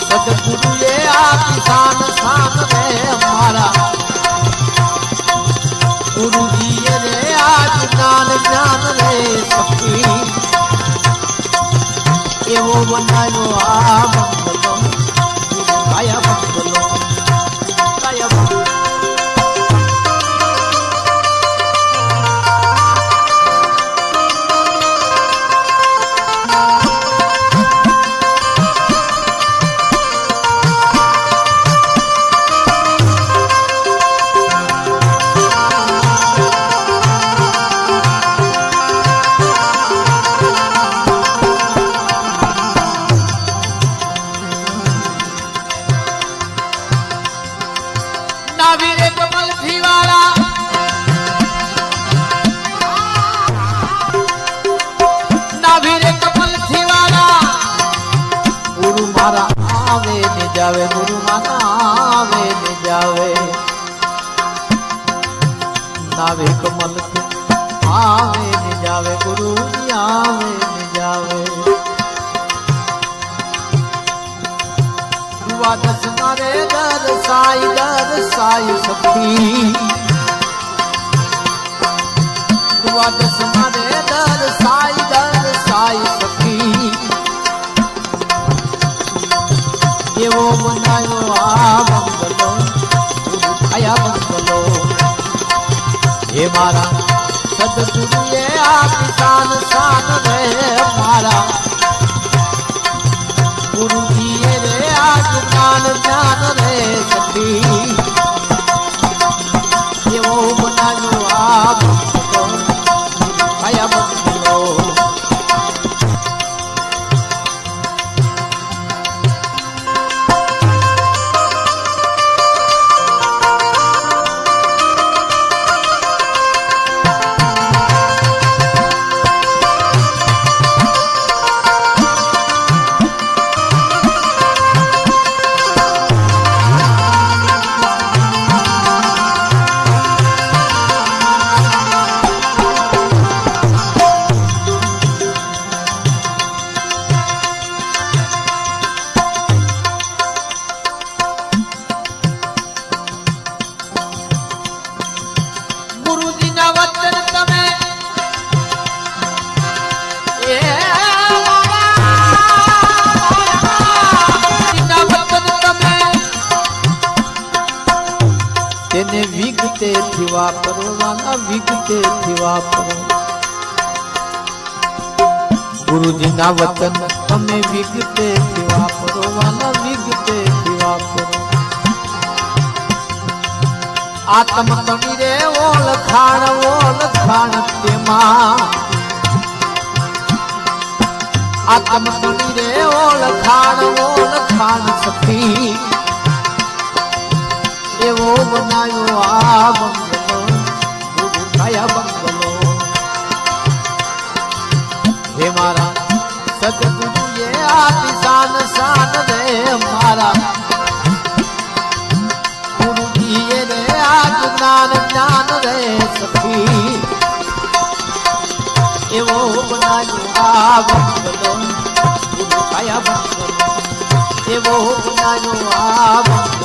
સદગુરુએ આપી શાન શાન રે મારા ગુરુજીએ રે આજ જ્ઞાન જ્ઞાન રે સખી એવો બનાવ્યો આ બંગલો કાયા બંગલો કાયા બંગલો जावे गुरु माता आवे ने जावे नावे कमल के आवे ने जावे गुरु आवे ने जावे द्वादश मारे दर साई सखी द्वादश मारे दर साई सखी एवो बनायो आ बंगलो आया बंगलो हे मारा सदगुरुए आपी शान शान रे मारा गुरुजीए रे आज ज्ञान ज्ञान रे सखी एवो बनायो आ बंगलो आया बंगलो તેને વિગતે થી વાપરવાના વિગતે થી વાપરો ગુરુજીના વચન તમે વિગતે થી વાપરવાના વિગતે થી વાપરો આત્મ તમે રે ઓળખાણ તેમાં આત્મ તમે રે ઓળખાણ સખી એવો બનાયો આ બંગલો કાયા બંગલો હે મારા સદગુરુએ આપી શાન શાન રે મારા ગુરુજીએ રે આજ જ્ઞાન જ્ઞાન રે સખી એવો બનાયો આ બંગલો કાયા બંગલો એવો બનાયો આ બંગલો